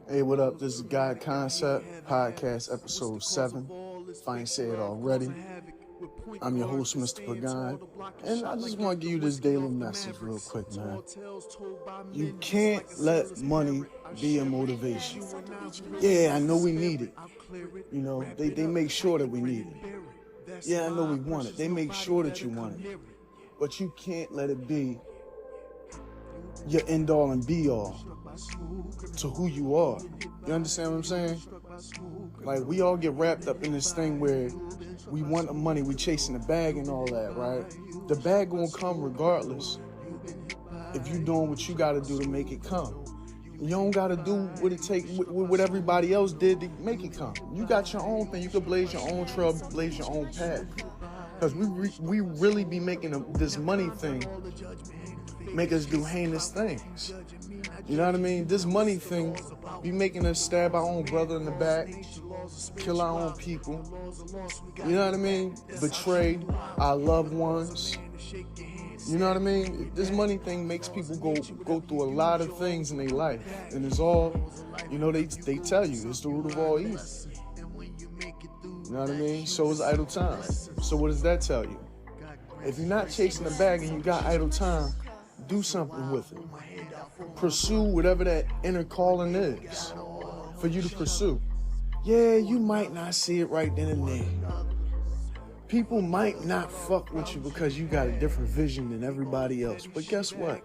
Hey, what up? This is God Concept, podcast episode 7. If I ain't say it already, I'm your host, Mr. Pagan, and I just want to give you this daily message real quick, man. You can't let money be a motivation. Yeah, I know we need it. You know, they make sure that we need it. Yeah, I know we want it. They make sure that you want it. But you can't let it be your end all and be all to who you are. You understand what I'm saying? Like, we all get wrapped up in this thing where we want the money, we chasing the bag and all that, right? The bag gonna come regardless if you doing what you gotta do to make it come. You don't gotta do what it take, what everybody else did to make it come. You got your own thing. You can blaze your own trail, blaze your own path. Because we really be making this money thing make us do heinous things. You know what I mean? This money thing be making us stab our own brother in the back, kill our own people. You know what I mean? Betray our loved ones. You know what I mean? This money thing makes people go through a lot of things in their life. And it's all, you know, they tell you, it's the root of all evil. You know what I mean? So is idle time. So what does that tell you? If you're not chasing the bag and you got idle time, do something with it. Pursue whatever that inner calling is for you to pursue. Yeah, you might not see it right then and there. People might not fuck with you because you got a different vision than everybody else. But guess what?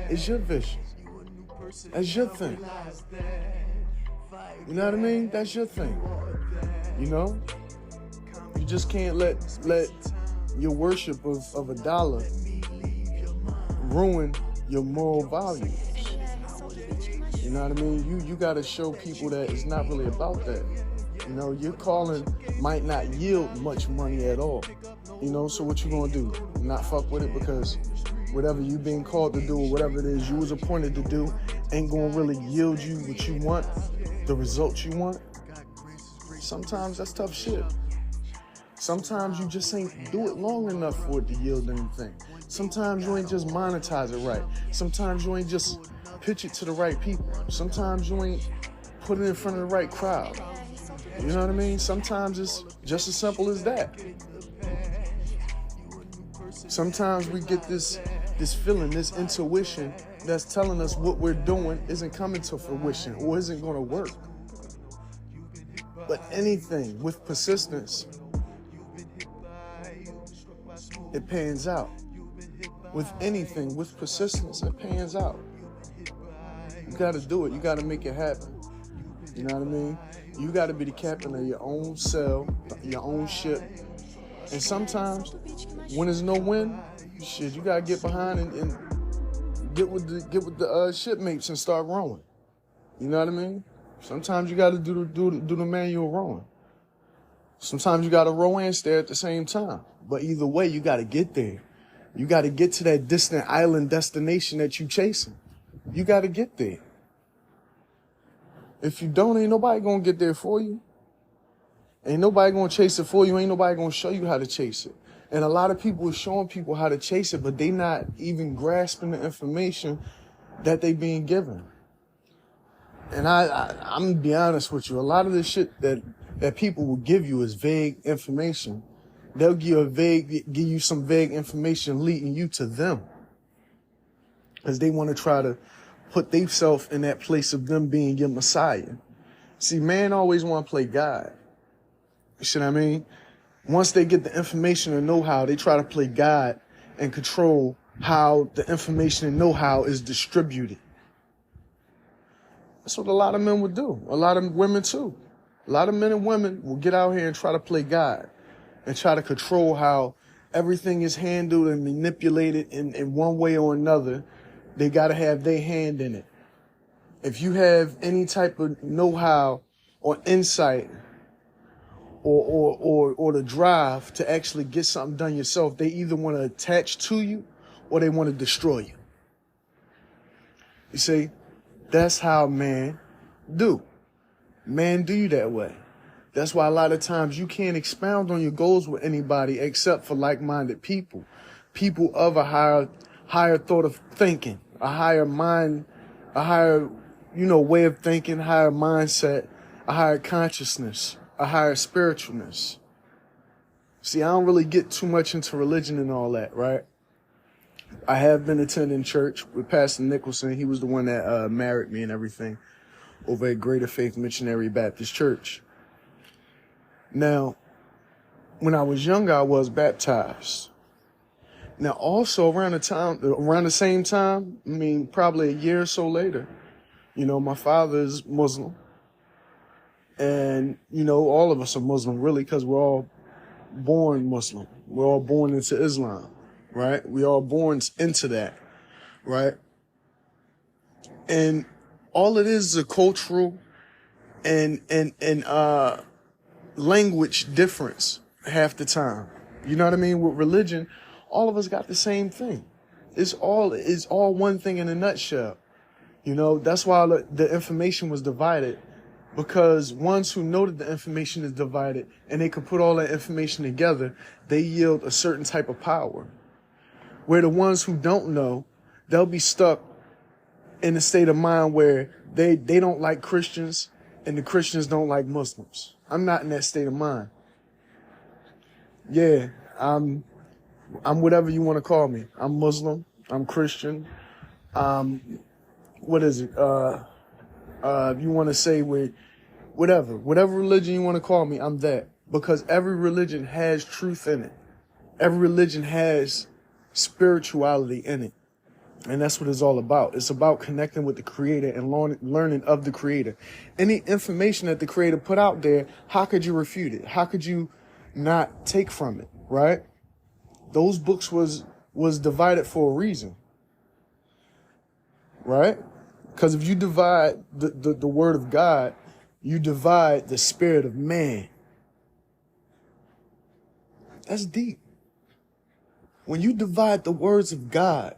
It's your vision. That's your thing. You know what I mean? That's your thing. You know? You just can't let your worship of a dollar ruin your moral values. You know what I mean? You got to show people that it's not really about that. You know, your calling might not yield much money at all. You know, so what you gonna do? Not fuck with it because whatever you being called to do or whatever it is you was appointed to do ain't gonna really yield you what you want, the results you want. Sometimes that's tough shit. Sometimes you just ain't do it long enough for it to yield anything. Sometimes you ain't just monetize it right. Sometimes you ain't just pitch it to the right people. Sometimes you ain't put it in front of the right crowd. You know what I mean? Sometimes it's just as simple as that. Sometimes we get this feeling, this intuition that's telling us what we're doing isn't coming to fruition or isn't going to work. But anything with persistence, it pans out. With anything with persistence, it pans out. You got to do it. You got to make it happen. You know what I mean? You got to be the captain of your own sail, your own ship. And sometimes, when there's no wind, shit, you got to get behind and get with the shipmates and start rowing. You know what I mean? Sometimes you got to do the manual rowing. Sometimes you got to row and stare at the same time. But either way, you got to get there. You got to get to that distant island destination that you chasing. You got to get there. If you don't, ain't nobody going to get there for you. Ain't nobody going to chase it for you. Ain't nobody going to show you how to chase it. And a lot of people are showing people how to chase it, but they not even grasping the information that they being given. And I'm going to be honest with you. A lot of the shit that people will give you is vague information. They'll give you some vague information leading you to them. Because they want to try to put themselves in that place of them being your Messiah. See, man always want to play God. You see what I mean? Once they get the information and know-how, they try to play God and control how the information and know-how is distributed. That's what a lot of men would do. A lot of women too. A lot of men and women will get out here and try to play God and try to control how everything is handled and manipulated in one way or another. They got to have their hand in it. If you have any type of know-how or insight or the drive to actually get something done yourself, they either want to attach to you or they want to destroy you. You see, that's how man do. Man do you that way. That's why a lot of times you can't expound on your goals with anybody except for like-minded people. People of a higher thought of thinking, a higher mind, a higher way of thinking, higher mindset, a higher consciousness, a higher spiritualness. See, I don't really get too much into religion and all that, right? I have been attending church with Pastor Nicholson. He was the one that married me and everything over at Greater Faith Missionary Baptist Church. Now, when I was younger, I was baptized. Now, also around the same time, probably a year or so later, my father is Muslim. And, all of us are Muslim, really, because we're all born Muslim. We're all born into Islam, right? We're all born into that, right? And all it is a cultural and language difference half the time. You know what I mean? With religion, all of us got the same thing. It's all one thing in a nutshell. That's why the information was divided, because ones who know that the information is divided and they can put all that information together, they yield a certain type of power. Where the ones who don't know, they'll be stuck in a state of mind where they don't like Christians and the Christians don't like Muslims. I'm not in that state of mind. Yeah, I'm whatever you want to call me. I'm Muslim. I'm Christian. What is it? If you want to say whatever religion you want to call me, I'm that. Because every religion has truth in it. Every religion has spirituality in it. And that's what it's all about. It's about connecting with the Creator and learning of the Creator. Any information that the Creator put out there, how could you refute it? How could you not take from it, right? Those books was divided for a reason, right? Because if you divide the word of God, you divide the spirit of man. That's deep. When you divide the words of God,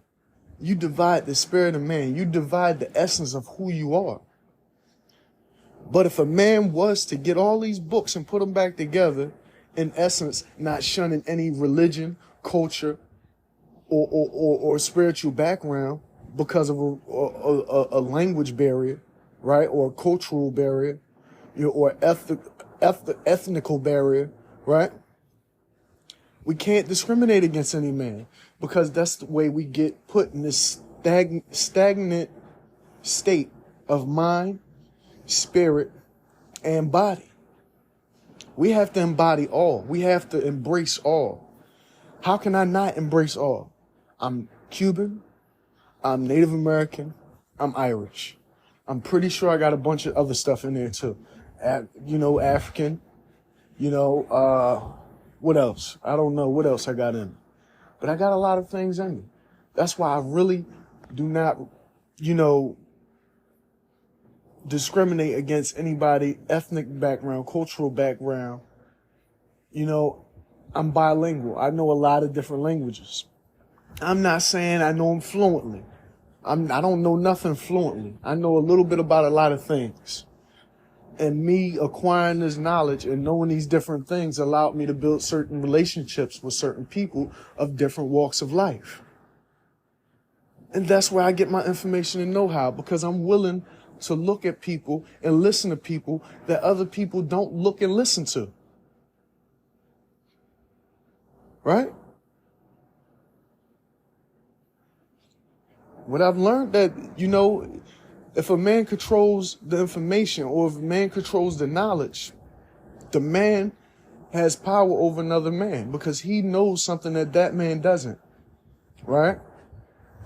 you divide the spirit of man. You divide the essence of who you are. But if a man was to get all these books and put them back together, in essence, not shunning any religion, culture, or spiritual background because of a language barrier, right, or a cultural barrier, or ethnical barrier, right? We can't discriminate against any man because that's the way we get put in this stagnant state of mind, spirit, and body. We have to embody all. We have to embrace all. How can I not embrace all? I'm Cuban. I'm Native American. I'm Irish. I'm pretty sure I got a bunch of other stuff in there too. African. What else? I don't know what else I got in me. But I got a lot of things in me. That's why I really do not, discriminate against anybody, ethnic background, cultural background. I'm bilingual. I know a lot of different languages. I'm not saying I know them fluently. I don't know nothing fluently. I know a little bit about a lot of things. And me acquiring this knowledge and knowing these different things allowed me to build certain relationships with certain people of different walks of life. And that's where I get my information and know-how, because I'm willing to look at people and listen to people that other people don't look and listen to. Right? What I've learned that, if a man controls the information or if a man controls the knowledge, the man has power over another man because he knows something that man doesn't, right?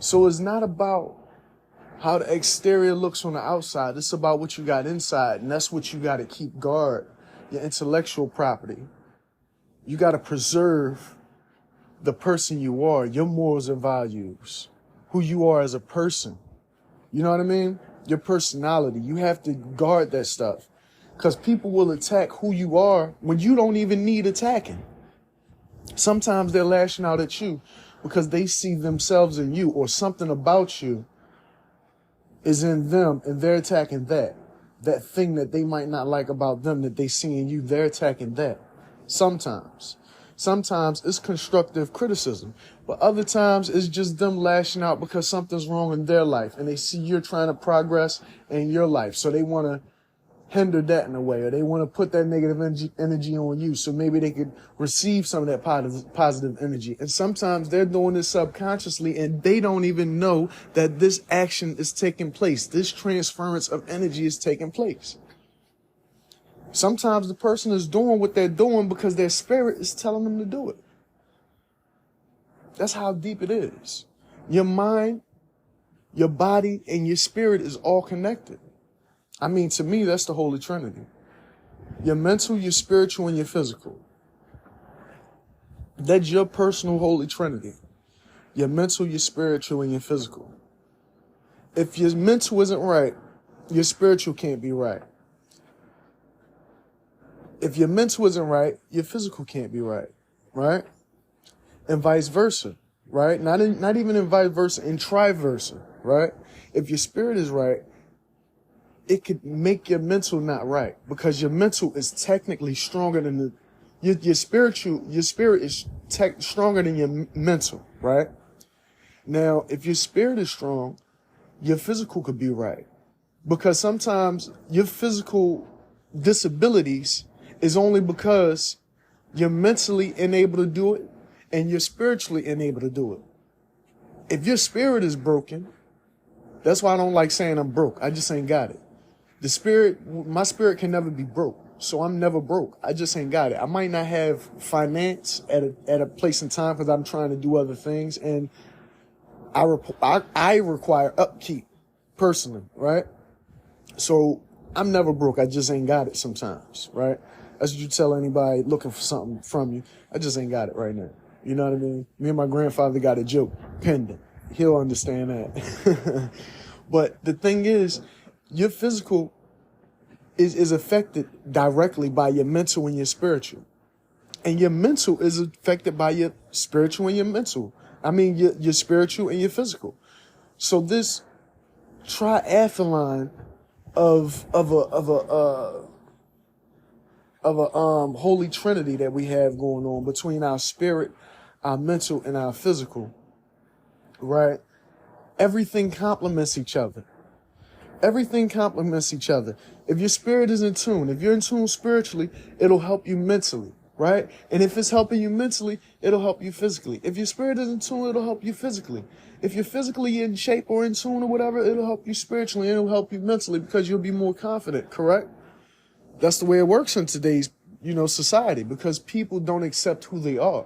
So it's not about how the exterior looks on the outside. It's about what you got inside, and that's what you got to keep guard, your intellectual property. You got to preserve the person you are, your morals and values, who you are as a person. You know what I mean? Your personality. You have to guard that stuff because people will attack who you are when you don't even need attacking. Sometimes they're lashing out at you because they see themselves in you, or something about you is in them and they're attacking that thing that they might not like about them that they see in you. They're attacking that sometimes. Sometimes it's constructive criticism, but other times it's just them lashing out because something's wrong in their life and they see you're trying to progress in your life. So they want to hinder that in a way, or they want to put that negative energy on you. So maybe they could receive some of that positive energy. And sometimes they're doing this subconsciously and they don't even know that this action is taking place. This transference of energy is taking place. Sometimes the person is doing what they're doing because their spirit is telling them to do it. That's how deep it is. Your mind, your body, and your spirit is all connected. I mean, to me, that's the Holy Trinity. Your mental, your spiritual, and your physical. That's your personal Holy Trinity. Your mental, your spiritual, and your physical. If your mental isn't right, your spiritual can't be right. If your mental isn't right, your physical can't be right, right? And vice versa, right? Not even in vice versa, in tri-versa, right? If your spirit is right, it could make your mental not right, because your mental is technically stronger than your spirit is stronger than your mental, right? Now, if your spirit is strong, your physical could be right, because sometimes your physical disabilities is only because you're mentally unable to do it and you're spiritually unable to do it. If your spirit is broken, that's why I don't like saying I'm broke. I just ain't got it. My spirit can never be broke. So I'm never broke. I just ain't got it. I might not have finance at a place in time because I'm trying to do other things, and I require upkeep personally, right? So I'm never broke. I just ain't got it sometimes, right? That's what you tell anybody looking for something from you. I just ain't got it right now. You know what I mean? Me and my grandfather got a joke pending. He'll understand that. But the thing is, your physical is affected directly by your mental and your spiritual. And your mental is affected by your spiritual and your mental. I mean, your spiritual and your physical. So this triathlon of a Holy Trinity that we have going on between our spirit, our mental, and our physical, right? Everything complements each other. Everything complements each other. If your spirit is in tune, if you're in tune spiritually, it'll help you mentally, right? And if it's helping you mentally, it'll help you physically. If your spirit is in tune, it'll help you physically. If you're physically in shape or in tune or whatever, it'll help you spiritually and it'll help you mentally, because you'll be more confident, correct? That's the way it works in today's, society, because people don't accept who they are.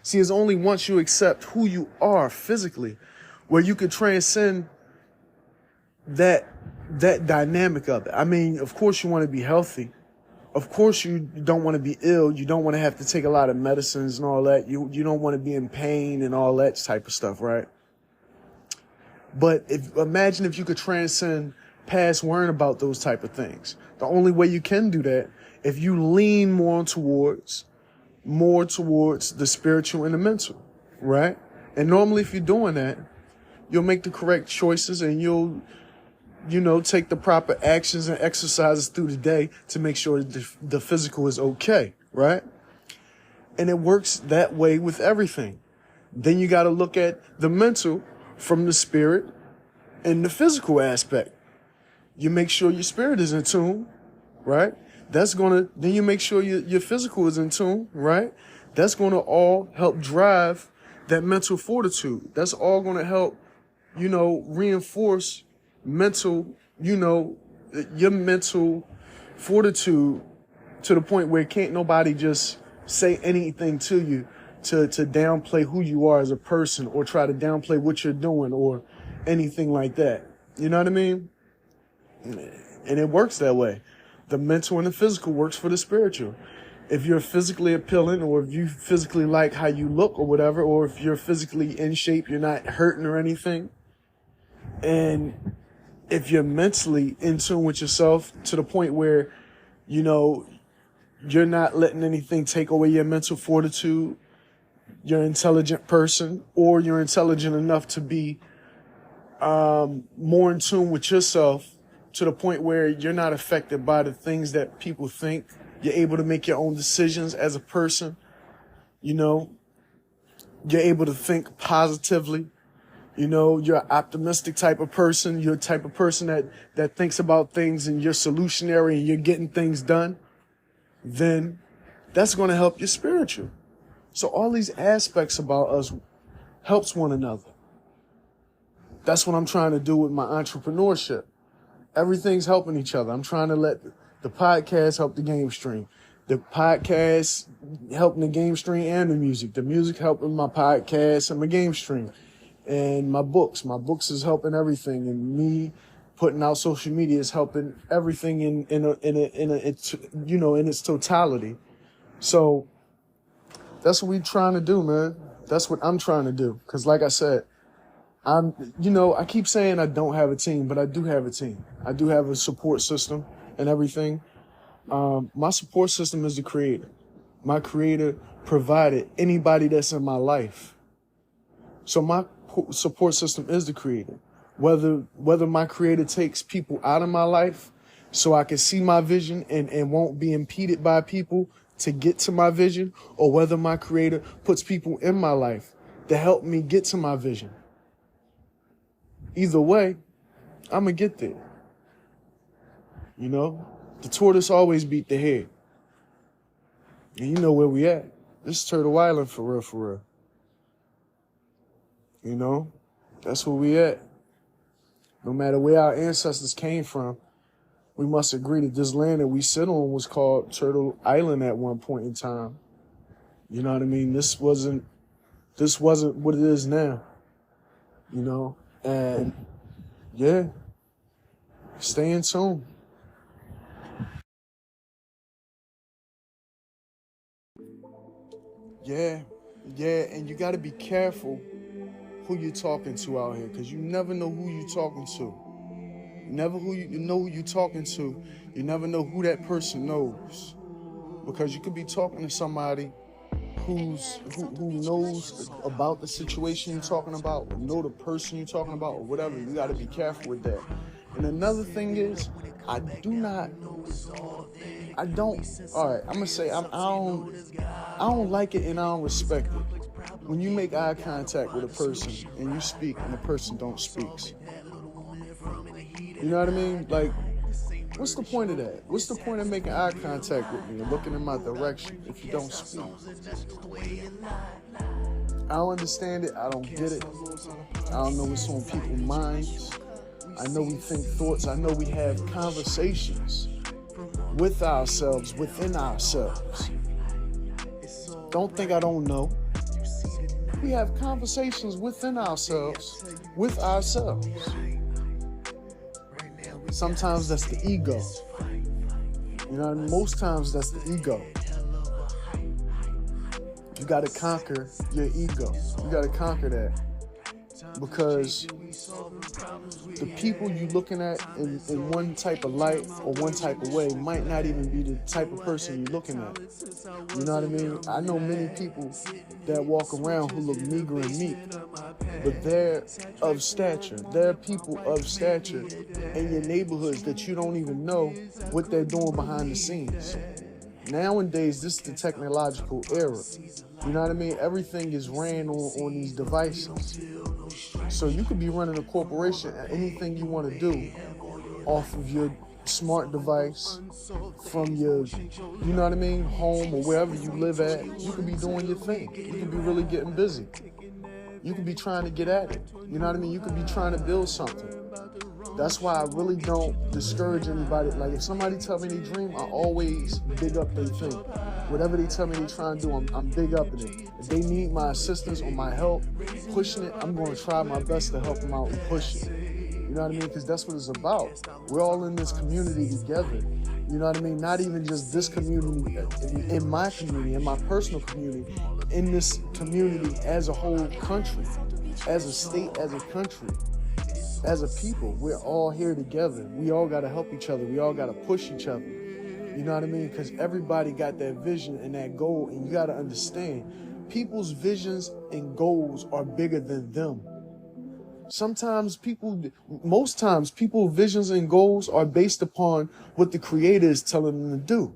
See, it's only once you accept who you are physically where you could transcend that dynamic of it. I mean, of course you want to be healthy. Of course you don't want to be ill. You don't want to have to take a lot of medicines and all that. You don't want to be in pain and all that type of stuff, right? But imagine if you could transcend past worrying about those type of things. The only way you can do that, if you lean more towards the spiritual and the mental, right? And normally if you're doing that, you'll make the correct choices and you'll take the proper actions and exercises through the day to make sure the physical is okay, right? And it works that way with everything. Then you got to look at the mental from the spirit and the physical aspect. You make sure your spirit is in tune, right? Then you make sure your physical is in tune, right? That's going to all help drive that mental fortitude. That's all going to help, reinforce mental, your mental fortitude to the point where can't nobody just say anything to you to downplay who you are as a person or try to downplay what you're doing or anything like that. You know what I mean? And it works that way. The mental and the physical works for the spiritual. If you're physically appealing, or if you physically like how you look or whatever, or if you're physically in shape, you're not hurting or anything, and if you're mentally in tune with yourself to the point where, you're not letting anything take away your mental fortitude, you're an intelligent person, or you're intelligent enough to be more in tune with yourself to the point where you're not affected by the things that people think. You're able to make your own decisions as a person. You know, you're able to think positively. You know, you're an optimistic type of person. You're a type of person that thinks about things and you're solutionary and you're getting things done. Then that's going to help your spiritual. So all these aspects about us helps one another. That's what I'm trying to do with my entrepreneurship. Everything's helping each other. I'm trying to let the podcast help the game stream. The podcast helping the game stream and the music helping my podcast and my game stream. And my books is helping everything, and me putting out social media is helping everything in its totality. So that's what we're trying to do, man. That's what I'm trying to do. Cause like I said, I keep saying I don't have a team, but I do have a team. I do have a support system and everything. My support system is the creator. My creator provided anybody that's in my life. So my support system is the creator. Whether my creator takes people out of my life so I can see my vision and won't be impeded by people to get to my vision, or whether my creator puts people in my life to help me get to my vision. Either way, I'm going to get there. You know, the tortoise always beat the hare. And you know where we at. This is Turtle Island for real, for real. You know, that's where we at. No matter where our ancestors came from, we must agree that this land that we sit on was called Turtle Island at one point in time. You know what I mean? This wasn't what it is now. You know, and yeah, stay in tune. Yeah, and you got to be careful who you're talking to out here, because you never know who you're talking to. You know who you're talking to. You never know who that person knows, because you could be talking to somebody who knows about the situation you're talking about, or know the person you're talking about, or whatever. You got to be careful with that. And another thing is, I don't like it and I don't respect it when you make eye contact with a person and you speak and the person don't speak. You know what I mean? Like, what's the point of that? What's the point of making eye contact with me and looking in my direction if you don't speak? I don't understand it. I don't get it. I don't know what's on people's minds. I know we think thoughts. I know we have conversations with ourselves, within ourselves. Don't think I don't know. We have conversations within ourselves, with ourselves. Sometimes that's the ego. You know, most times that's the ego. You got to conquer your ego. You got to conquer that. Because the people you're looking at in one type of light or one type of way might not even be the type of person you're looking at. You know what I mean? I know many people that walk around who look meager and meek, but they're of stature. There are people of stature in your neighborhoods that you don't even know what they're doing behind the scenes. Nowadays, this is the technological era. You know what I mean? Everything is ran on these devices. So you could be running a corporation, anything you want to do off of your smart device, from your, you know what I mean, home or wherever you live at. You could be doing your thing. You could be really getting busy. You could be trying to get at it. You know what I mean? You could be trying to build something. That's why I really don't discourage anybody. Like, if somebody tell me they dream, I always big up their thing. Whatever they tell me they trying to do, I'm big up in it. If they need my assistance or my help pushing it, I'm going to try my best to help them out and push it. You know what I mean? Because that's what it's about. We're all in this community together. You know what I mean? Not even just this community, in my community, in my personal community, in this community as a whole country, as a state, as a country. As a people, we're all here together. We all got to help each other. We all got to push each other. You know what I mean? Because everybody got that vision and that goal, and you got to understand, people's visions and goals are bigger than them. Most times, people's visions and goals are based upon what the creator is telling them to do.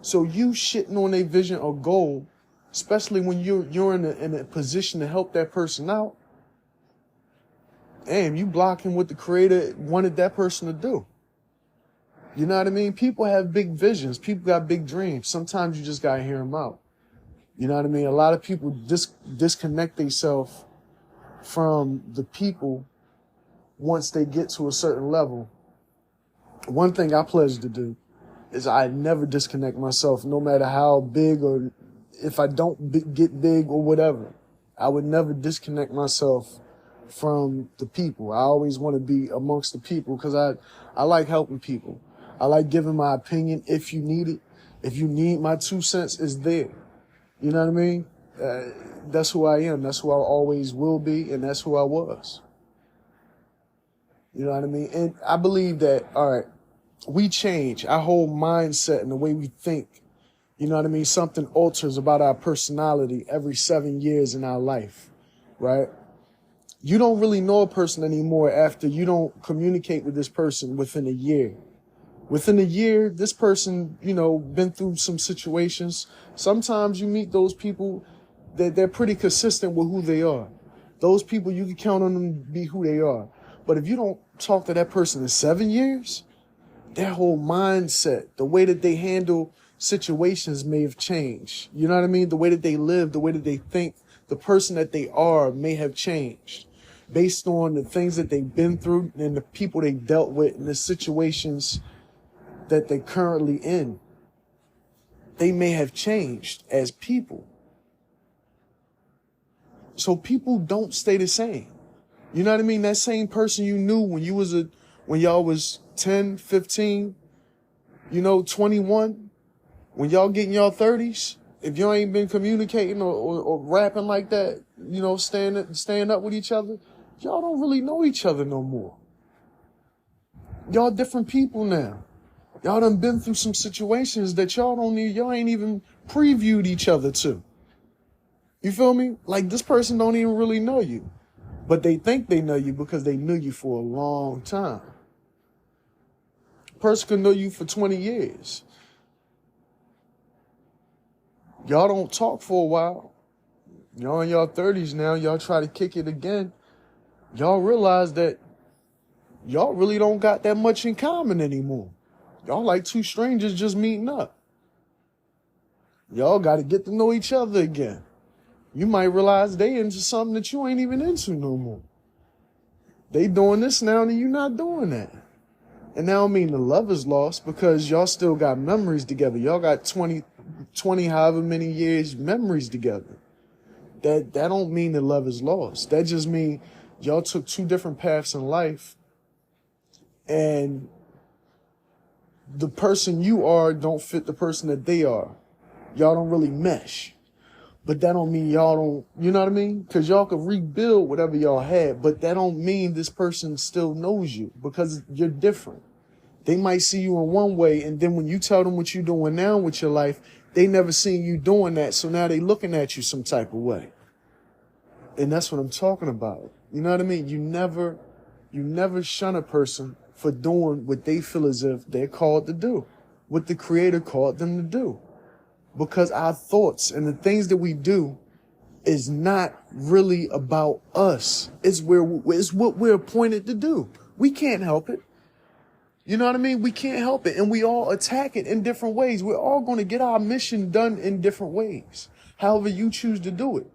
So you shitting on their vision or goal especially when you're in a position to help that person out. Damn, you blocking what the creator wanted that person to do. You know what I mean? People have big visions. People got big dreams. Sometimes you just gotta hear them out. You know what I mean? A lot of people disconnect themselves from the people once they get to a certain level. One thing I pledge to do is I never disconnect myself, no matter how big or if I don't get big or whatever. I would never disconnect myself from the people. I always want to be amongst the people because I like helping people. I like giving my opinion if you need it. If you need my 2 cents, it's there. You know what I mean? That's who I am. That's who I always will be, and that's who I was. You know what I mean? And I believe that, all right, we change our whole mindset and the way we think. You know what I mean? Something alters about our personality every 7 years in our life, right? You don't really know a person anymore after you don't communicate with this person within a year. Within a year, this person, been through some situations. Sometimes you meet those people that they're pretty consistent with who they are. Those people, you can count on them to be who they are. But if you don't talk to that person in 7 years, their whole mindset, the way that they handle situations may have changed. You know what I mean? The way that they live, the way that they think, the person that they are may have changed based on the things that they've been through and the people they dealt with and the situations that they're currently in. They may have changed as people. So people don't stay the same. You know what I mean? That same person you knew when y'all was 10, 15, 21, when y'all get in your 30s, if y'all ain't been communicating or rapping like that, staying up with each other, y'all don't really know each other no more. Y'all different people now. Y'all done been through some situations that y'all ain't even previewed each other to. You feel me? Like this person don't even really know you, but they think they know you because they knew you for a long time. A person can know you for 20 years. Y'all don't talk for a while. Y'all in your 30s now, y'all try to kick it again. Y'all realize that y'all really don't got that much in common anymore. Y'all like two strangers just meeting up. Y'all got to get to know each other again. You might realize they into something that you ain't even into no more. They doing this now and you not doing that. And that don't mean the love is lost because y'all still got memories together. Y'all got 20 however many years memories together. That don't mean the love is lost. That just mean y'all took two different paths in life and the person you are don't fit the person that they are. Y'all don't really mesh. But that don't mean y'all don't, you know what I mean? Because y'all can rebuild whatever y'all had, but that don't mean this person still knows you because you're different. They might see you in one way, and then when you tell them what you're doing now with your life, they never seen you doing that, so now they looking at you some type of way. And that's what I'm talking about. You know what I mean? You never shun a person for doing what they feel as if they're called to do, what the Creator called them to do. Because our thoughts and the things that we do is not really about us. It's what we're appointed to do. We can't help it. You know what I mean? We can't help it. And we all attack it in different ways. We're all going to get our mission done in different ways. However you choose to do it.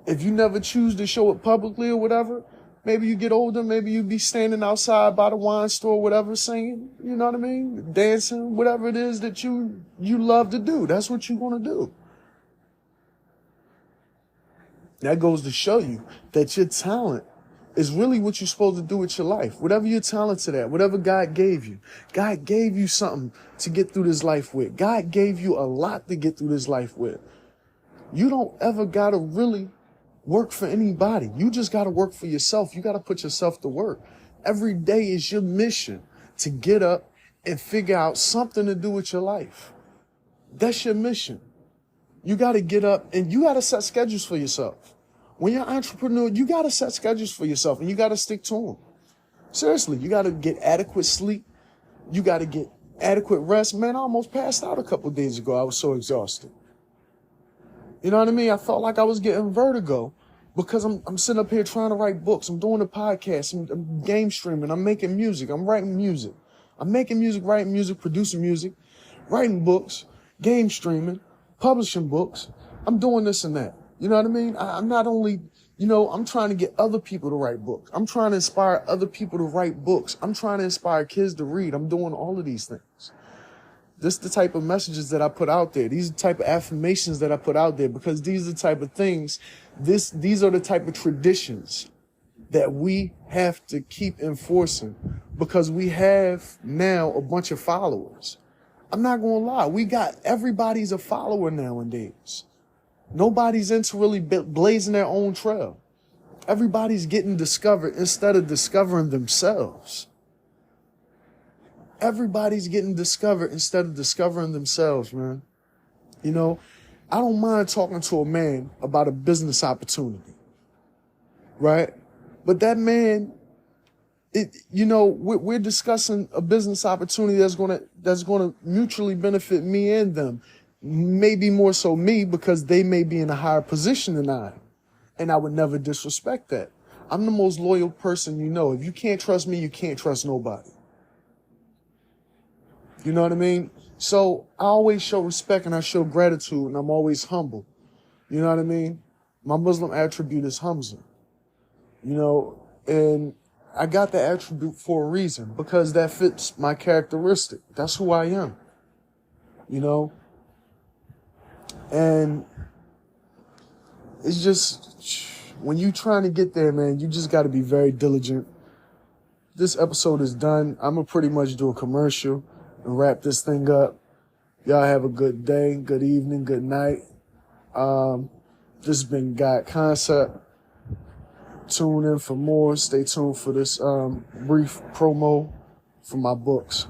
If you never choose to show it publicly or whatever, maybe you get older, maybe you be standing outside by the wine store, whatever, singing, you know what I mean? Dancing, whatever it is that you love to do. That's what you want to do. That goes to show you that your talent is really what you're supposed to do with your life. Whatever you're talented at, whatever God gave you something to get through this life with. God gave you a lot to get through this life with. You don't ever got to really work for anybody. You just got to work for yourself. You got to put yourself to work. Every day is your mission to get up and figure out something to do with your life. That's your mission. You got to get up and you got to set schedules for yourself. When you're an entrepreneur, you got to set schedules for yourself and you got to stick to them. Seriously, you got to get adequate sleep. You got to get adequate rest. Man, I almost passed out a couple of days ago. I was so exhausted. You know what I mean? I felt like I was getting vertigo because I'm sitting up here trying to write books. I'm doing a podcast. I'm game streaming. I'm making music. I'm writing music. I'm making music, writing music, producing music, writing books, game streaming, publishing books. I'm doing this and that. You know what I mean? I'm not only, I'm trying to get other people to write books. I'm trying to inspire other people to write books. I'm trying to inspire kids to read. I'm doing all of these things. This is the type of messages that I put out there. These are the type of affirmations that I put out there because these are the type of things, these are the type of traditions that we have to keep enforcing because we have now a bunch of followers. I'm not going to lie. Everybody's a follower nowadays. Nobody's into really blazing their own trail. Everybody's getting discovered instead of discovering themselves. Everybody's getting discovered instead of discovering themselves, man. I don't mind talking to a man about a business opportunity, right? But that man, we're discussing a business opportunity that's gonna mutually benefit me and them. Maybe more so me because they may be in a higher position than I am. And I would never disrespect that. I'm the most loyal person you know. If you can't trust me, you can't trust nobody. You know what I mean? So I always show respect and I show gratitude and I'm always humble. You know what I mean? My Muslim attribute is Hamza. And I got the attribute for a reason because that fits my characteristic. That's who I am. And it's just, when you trying to get there, man, you just got to be very diligent. This episode is done. I'm going to pretty much do a commercial and wrap this thing up. Y'all have a good day, good evening, good night. This has been God Concept. Tune in for more. Stay tuned for this brief promo for my books.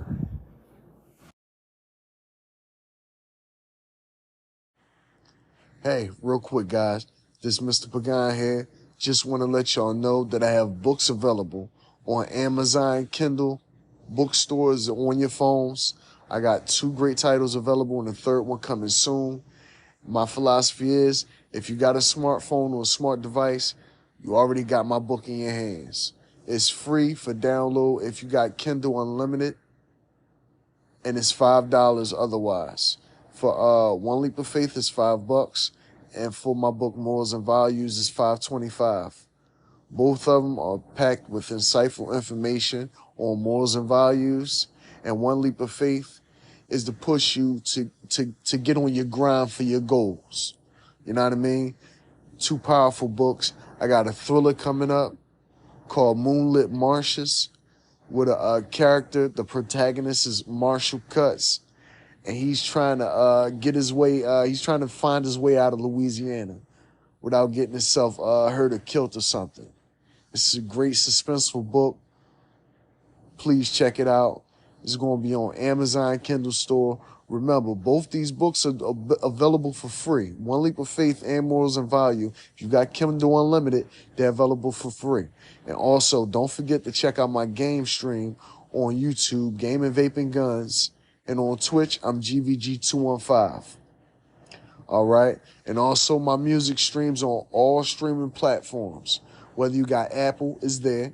Hey, real quick, guys. This is Mr. Pagan here. Just want to let y'all know that I have books available on Amazon, Kindle, bookstores on your phones. I got 2 great titles available and a third one coming soon. My philosophy is, if you got a smartphone or a smart device, you already got my book in your hands. It's free for download if you got Kindle Unlimited, and it's $5 otherwise. For One Leap of Faith is $5, and for my book Morals and Values is $5.25. Both of them are packed with insightful information on morals and values, and One Leap of Faith is to push you to get on your grind for your goals. You know what I mean? 2 powerful books. I got a thriller coming up called Moonlit Marshes with a character. The protagonist is Marshall Cutts, and he's trying to he's trying to find his way out of Louisiana without getting himself hurt or killed or something. This is a great suspenseful book. Please check it out. It's going to be on Amazon Kindle store. Remember, both these books are available for free. One Leap of Faith and Morals and Value. If you got Kindle Unlimited, they're available for free. And also, don't forget to check out my game stream on YouTube, Gaming, Vaping, Guns. And on Twitch, I'm GVG215. All right? And also, my music streams on all streaming platforms. Whether you got Apple, it's there.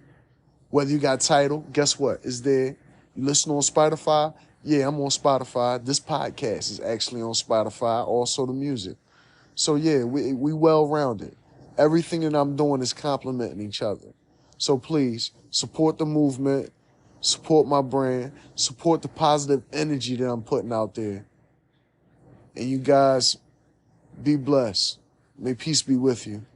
Whether you got Tidal, guess what? It's there. You listen on Spotify? Yeah, I'm on Spotify. This podcast is actually on Spotify, also the music. So yeah, we well-rounded. Everything that I'm doing is complementing each other. So please, support the movement, support my brand, support the positive energy that I'm putting out there. And you guys, be blessed. May peace be with you.